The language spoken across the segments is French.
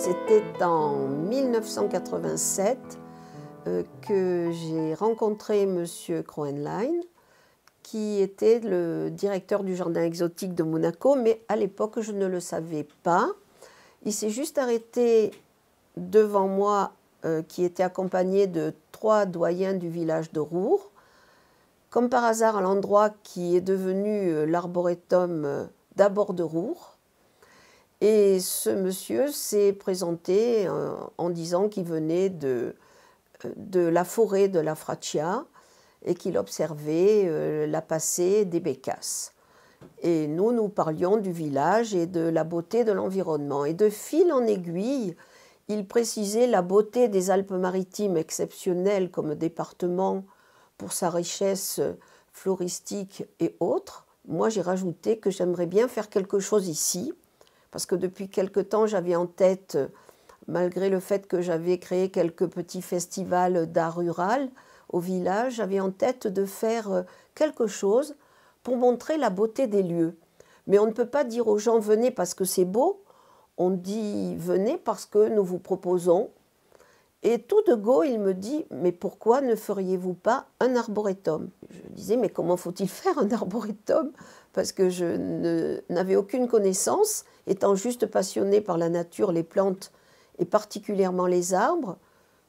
C'était en 1987 que j'ai rencontré M. Kroenlein, qui était le directeur du jardin exotique de Monaco, mais à l'époque, je ne le savais pas. Il s'est juste arrêté devant moi, qui était accompagné de 3 doyens du village de Roure, comme par hasard à l'endroit qui est devenu l'arboretum d'abord de Roure. Et ce monsieur s'est présenté en disant qu'il venait de la forêt de la Fraccia et qu'il observait la passée des bécasses. Et nous parlions du village et de la beauté de l'environnement. Et de fil en aiguille, il précisait la beauté des Alpes-Maritimes exceptionnelles comme département pour sa richesse floristique et autres. Moi, j'ai rajouté que j'aimerais bien faire quelque chose ici, parce que depuis quelque temps, j'avais en tête, malgré le fait que j'avais créé quelques petits festivals d'art rural au village, j'avais en tête de faire quelque chose pour montrer la beauté des lieux. Mais on ne peut pas dire aux gens « venez parce que c'est beau », on dit « venez parce que nous vous proposons ». Et tout de go, il me dit « mais pourquoi ne feriez-vous pas un arboretum ?» Je disais « mais comment faut-il faire un arboretum ?» Parce que je n'avais aucune connaissance, étant juste passionnée par la nature, les plantes et particulièrement les arbres,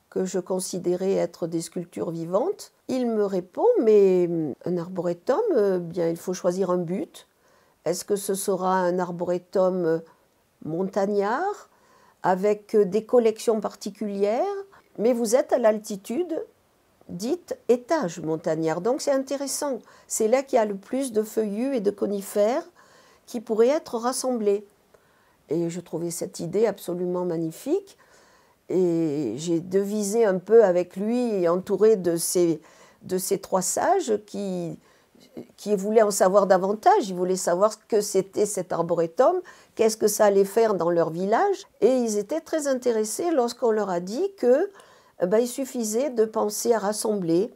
que je considérais être des sculptures vivantes. Il me répond « mais un arboretum, bien il faut choisir un but. Est-ce que ce sera un arboretum montagnard, avec des collections particulières, mais vous êtes à l'altitude dite étage montagnard. Donc c'est intéressant. C'est là qu'il y a le plus de feuillus et de conifères qui pourraient être rassemblés. Et je trouvais cette idée absolument magnifique. Et j'ai devisé un peu avec lui, entouré de ces 3 sages qui voulaient en savoir davantage. Ils voulaient savoir ce que c'était cet arboretum, qu'est-ce que ça allait faire dans leur village. Et ils étaient très intéressés lorsqu'on leur a dit qu'il suffisait de penser à rassembler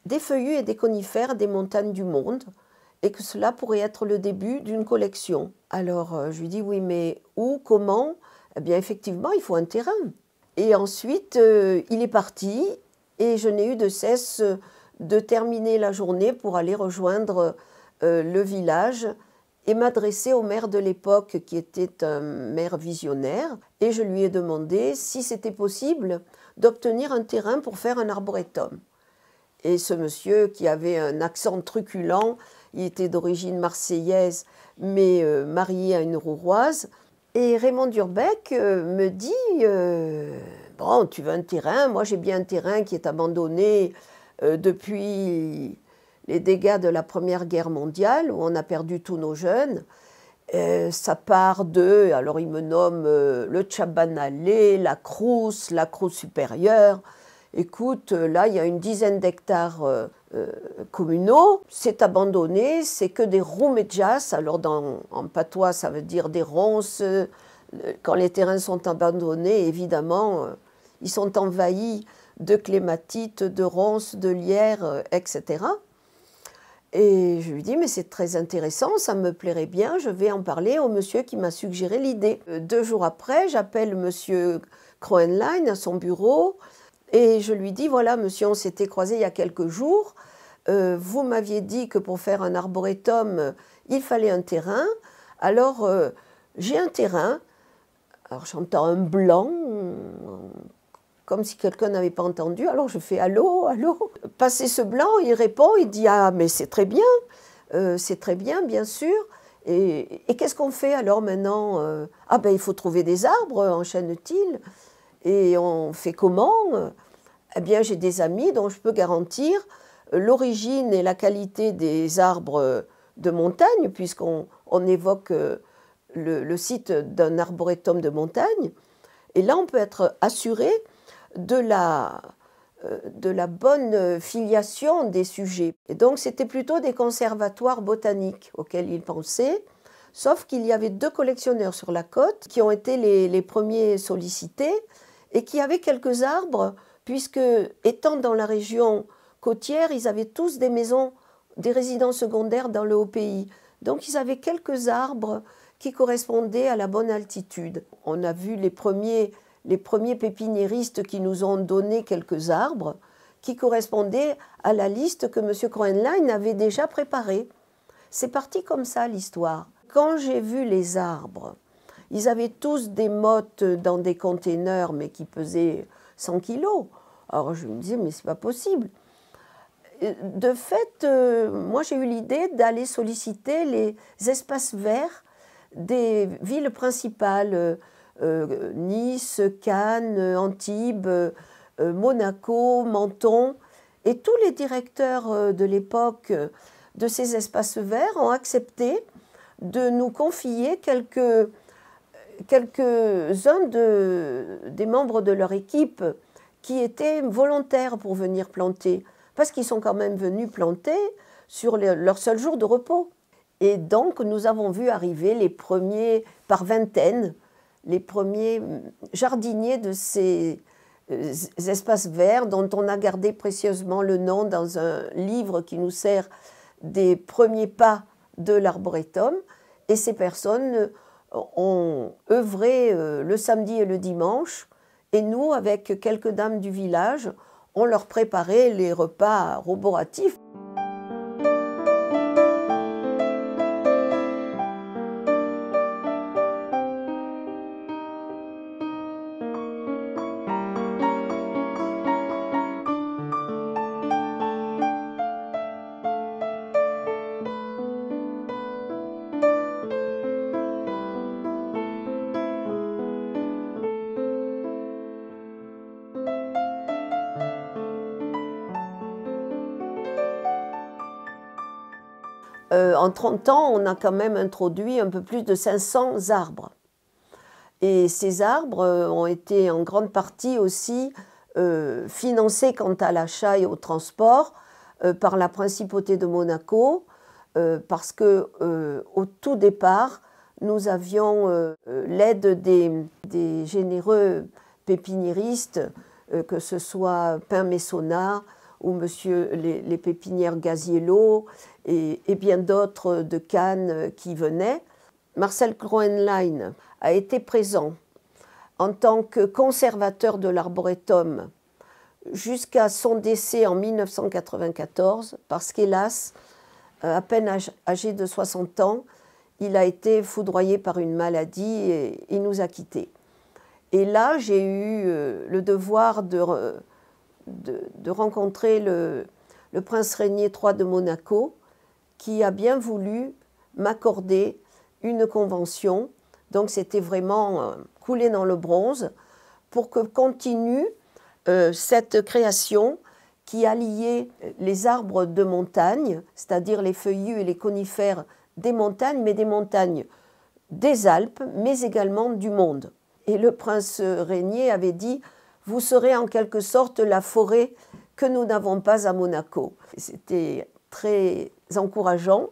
des feuillus et des conifères des montagnes du monde et que cela pourrait être le début d'une collection. Alors je lui dis oui, mais où, comment? Eh bien effectivement, il faut un terrain. Et ensuite, il est parti et je n'ai eu de cesse de terminer la journée pour aller rejoindre le village et m'adresser au maire de l'époque qui était un maire visionnaire. Et je lui ai demandé si c'était possible d'obtenir un terrain pour faire un arboretum. Et ce monsieur qui avait un accent truculent, il était d'origine marseillaise mais marié à une rouroise. Et Raymond Durbeck me dit bon, tu veux un terrain? Moi j'ai bien un terrain qui est abandonné depuis les dégâts de la Première Guerre mondiale, où on a perdu tous nos jeunes. Ça part de, alors il me nomme le Tchabanalé, la Crous supérieure. Écoute, là il y a une dizaine d'hectares communaux, c'est abandonné, c'est que des roumédjas, alors en patois ça veut dire des ronces. Quand les terrains sont abandonnés, évidemment, ils sont envahis de clématites, de ronces, de lierres, etc. Et je lui dis, mais c'est très intéressant, ça me plairait bien, je vais en parler au monsieur qui m'a suggéré l'idée. 2 jours après, j'appelle monsieur Kroenlein à son bureau et je lui dis, voilà monsieur, on s'était croisés il y a quelques jours, vous m'aviez dit que pour faire un arboretum, il fallait un terrain, alors j'ai un terrain, alors j'entends un blanc, comme si quelqu'un n'avait pas entendu. Alors je fais « Allô, allô ?» Passé ce blanc, il répond, il dit « Ah, mais c'est très bien, bien sûr. Et qu'est-ce qu'on fait alors maintenant ? Ah ben il faut trouver des arbres, enchaîne-t-il. Et on fait comment ? Eh bien j'ai des amis dont je peux garantir l'origine et la qualité des arbres de montagne, puisqu'on évoque le site d'un arboretum de montagne. Et là on peut être assuré de la bonne filiation des sujets. Et donc c'était plutôt des conservatoires botaniques auxquels ils pensaient, sauf qu'il y avait 2 collectionneurs sur la côte qui ont été les premiers sollicités et qui avaient quelques arbres, puisque étant dans la région côtière, ils avaient tous des maisons, des résidences secondaires dans le haut pays. Donc ils avaient quelques arbres qui correspondaient à la bonne altitude. On a vu les premiers pépiniéristes qui nous ont donné quelques arbres qui correspondaient à la liste que M. Kroenlein avait déjà préparée. C'est parti comme ça l'histoire. Quand j'ai vu les arbres, ils avaient tous des mottes dans des containers, mais qui pesaient 100 kilos. Alors je me disais, mais c'est pas possible. De fait, moi j'ai eu l'idée d'aller solliciter les espaces verts des villes principales, Nice, Cannes, Antibes, Monaco, Menton, et tous les directeurs de l'époque de ces espaces verts ont accepté de nous confier quelques-uns des membres de leur équipe qui étaient volontaires pour venir planter, parce qu'ils sont quand même venus planter sur leur seul jour de repos. Et donc nous avons vu arriver les premiers, par vingtaines, les premiers jardiniers de ces espaces verts dont on a gardé précieusement le nom dans un livre qui nous sert des premiers pas de l'arboretum. Et ces personnes ont œuvré le samedi et le dimanche. Et nous, avec quelques dames du village, on leur préparait les repas roboratifs. En 30 ans, on a quand même introduit un peu plus de 500 arbres. Et ces arbres ont été en grande partie aussi financés quant à l'achat et au transport par la Principauté de Monaco, parce qu'au tout départ, nous avions l'aide des généreux pépiniéristes, que ce soit Pain-Messonnat ou les pépinières Gaziello et bien d'autres de Cannes qui venaient. Marcel Kroenlein a été présent en tant que conservateur de l'arboretum jusqu'à son décès en 1994, parce qu'hélas, à peine âgé de 60 ans, il a été foudroyé par une maladie et il nous a quittés. Et là, j'ai eu le devoir de rencontrer le prince Régnier III de Monaco, qui a bien voulu m'accorder une convention. Donc c'était vraiment coulé dans le bronze pour que continue cette création qui alliait les arbres de montagne, c'est-à-dire les feuillus et les conifères des montagnes, mais des montagnes des Alpes, mais également du monde. Et le prince Régnier avait dit « Vous serez en quelque sorte la forêt que nous n'avons pas à Monaco ». C'était très encourageant.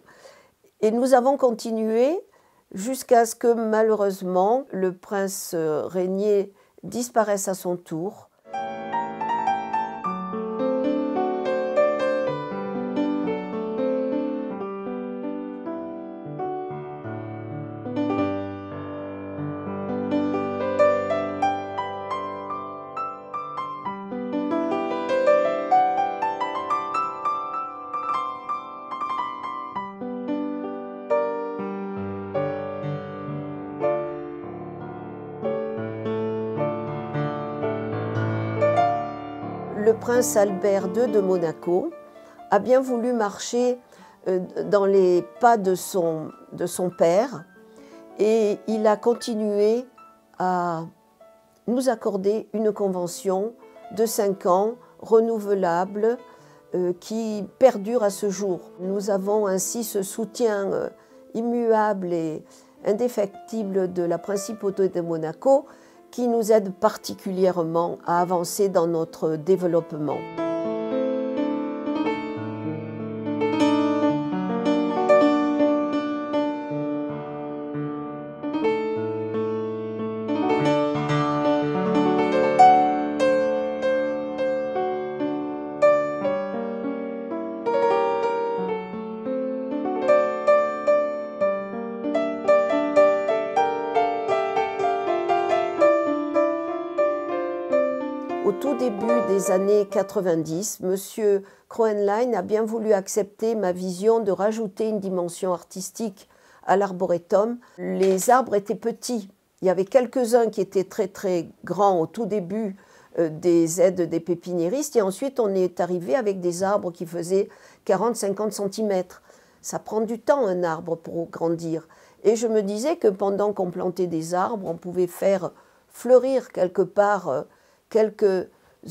Et nous avons continué jusqu'à ce que malheureusement le prince Régnier disparaisse à son tour. Le prince Albert II de Monaco a bien voulu marcher dans les pas de son père et il a continué à nous accorder une convention de 5 ans renouvelable qui perdure à ce jour. Nous avons ainsi ce soutien immuable et indéfectible de la Principauté de Monaco qui nous aide particulièrement à avancer dans notre développement. début des années 90, M. Kroenlein a bien voulu accepter ma vision de rajouter une dimension artistique à l'arboretum. Les arbres étaient petits. Il y avait quelques-uns qui étaient très très grands au tout début des aides des pépiniéristes et ensuite on est arrivé avec des arbres qui faisaient 40-50 cm. Ça prend du temps un arbre pour grandir. Et je me disais que pendant qu'on plantait des arbres, on pouvait faire fleurir quelque part quelques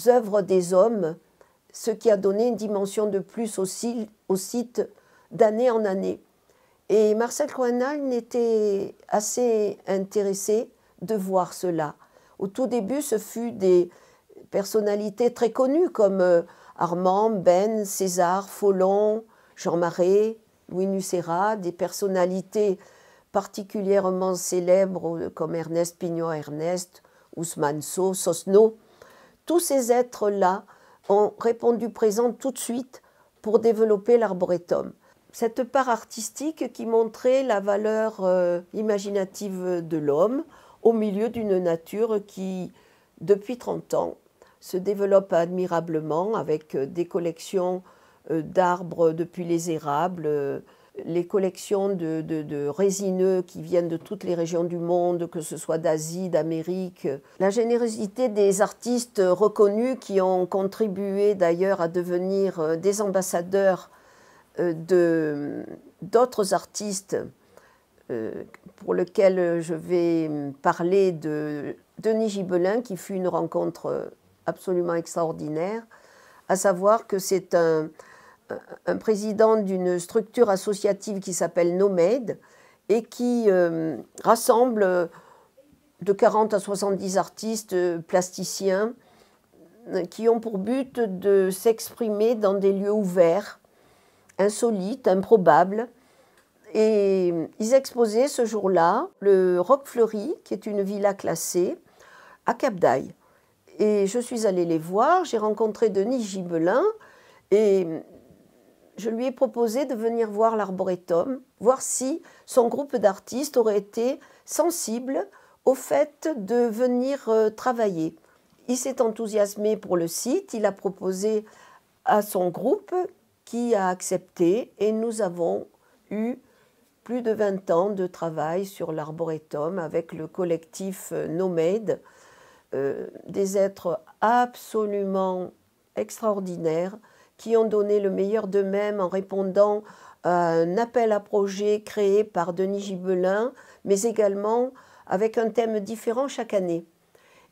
œuvres des hommes, ce qui a donné une dimension de plus aussi au site d'année en année. Et Marcel Kroenlein était assez intéressé de voir cela. Au tout début, ce fut des personnalités très connues comme Armand, Ben, César, Follon, Jean Marais, Louis Nucera, des personnalités particulièrement célèbres comme Ernest Pignon-Ernest, Ousmane Sow, Sosno. Tous ces êtres-là ont répondu présent tout de suite pour développer l'arboretum. Cette part artistique qui montrait la valeur imaginative de l'homme au milieu d'une nature qui, depuis 30 ans, se développe admirablement avec des collections d'arbres depuis les érables, les collections de résineux qui viennent de toutes les régions du monde, que ce soit d'Asie, d'Amérique. La générosité des artistes reconnus qui ont contribué d'ailleurs à devenir des ambassadeurs d'autres artistes pour lesquels je vais parler de Denis Gibelin, qui fut une rencontre absolument extraordinaire, à savoir que c'est un président d'une structure associative qui s'appelle NOMADE et qui rassemble de 40 à 70 artistes plasticiens qui ont pour but de s'exprimer dans des lieux ouverts, insolites, improbables. Et ils exposaient ce jour-là le Roc Fleuri, qui est une villa classée, à Cap d'Aille. Et je suis allée les voir, j'ai rencontré Denis Gibelin et je lui ai proposé de venir voir l'arboretum, voir si son groupe d'artistes aurait été sensible au fait de venir travailler. Il s'est enthousiasmé pour le site, il a proposé à son groupe qui a accepté et nous avons eu plus de 20 ans de travail sur l'arboretum avec le collectif NOMADE, des êtres absolument extraordinaires qui ont donné le meilleur d'eux-mêmes en répondant à un appel à projet créé par Denis Gibelin, mais également avec un thème différent chaque année.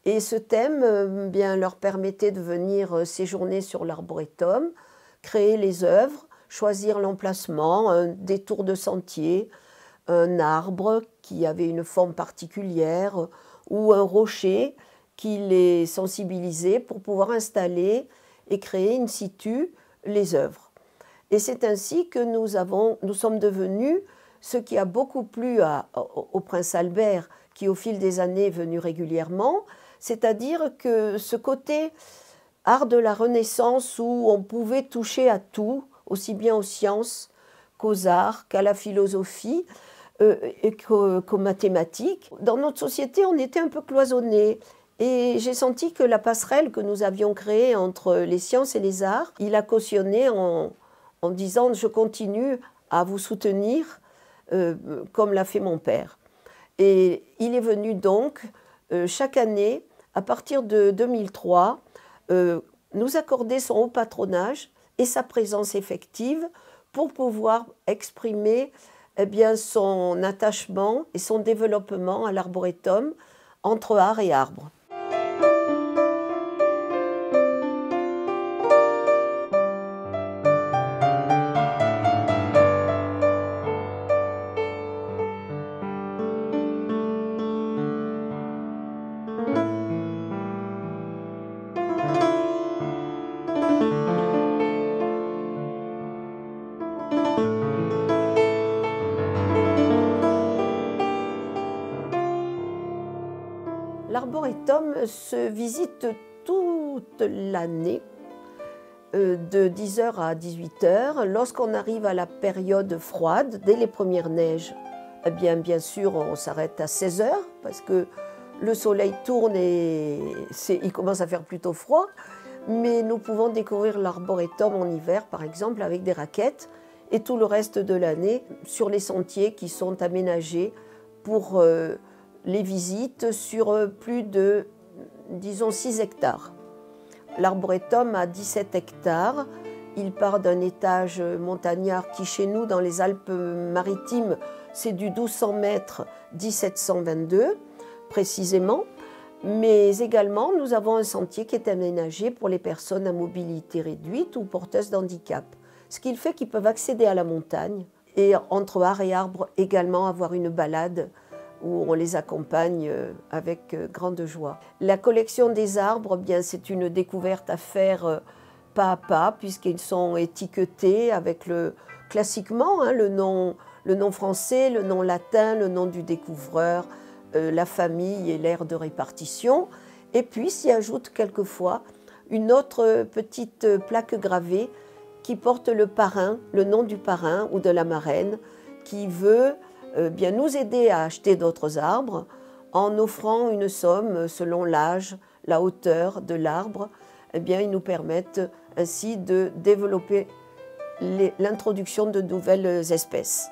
Et ce thème bien, leur permettait de venir séjourner sur l'arboretum, créer les œuvres, choisir l'emplacement, un détour de sentier, un arbre qui avait une forme particulière ou un rocher qui les sensibilisait pour pouvoir installer et créer in situ les œuvres. Et c'est ainsi que nous sommes devenus ce qui a beaucoup plu au prince Albert, qui au fil des années est venu régulièrement, c'est-à-dire que ce côté art de la Renaissance où on pouvait toucher à tout, aussi bien aux sciences qu'aux arts, qu'à la philosophie et qu'aux mathématiques. Dans notre société, on était un peu cloisonnés. Et j'ai senti que la passerelle que nous avions créée entre les sciences et les arts, il a cautionné en disant « je continue à vous soutenir comme l'a fait mon père ». Et il est venu donc chaque année, à partir de 2003, nous accorder son haut patronage et sa présence effective pour pouvoir exprimer bien, son attachement et son développement à l'arboretum entre art et arbre. L'arboretum se visite toute l'année, de 10h à 18h. Lorsqu'on arrive à la période froide, dès les premières neiges, eh bien sûr, on s'arrête à 16h, parce que Le soleil tourne et il commence à faire plutôt froid, mais nous pouvons découvrir l'arboretum en hiver, par exemple, avec des raquettes, et tout le reste de l'année sur les sentiers qui sont aménagés pour les visites sur plus de, disons, 6 hectares. L'arboretum a 17 hectares. Il part d'un étage montagnard qui, chez nous, dans les Alpes-Maritimes, c'est du 1200 mètres, 1722 précisément. Mais également, nous avons un sentier qui est aménagé pour les personnes à mobilité réduite ou porteuses d'handicap. Ce qui fait qu'ils peuvent accéder à la montagne et entre art et arbre également avoir une balade où on les accompagne avec grande joie. La collection des arbres, bien, c'est une découverte à faire pas à pas puisqu'ils sont étiquetés avec classiquement le nom français, le nom latin, le nom du découvreur, la famille et l'ère de répartition. Et puis s'y ajoute quelquefois une autre petite plaque gravée qui porte le parrain, le nom du parrain ou de la marraine, qui veut bien nous aider à acheter d'autres arbres en offrant une somme selon l'âge, la hauteur de l'arbre. Eh bien, ils nous permettent ainsi de développer l'introduction de nouvelles espèces.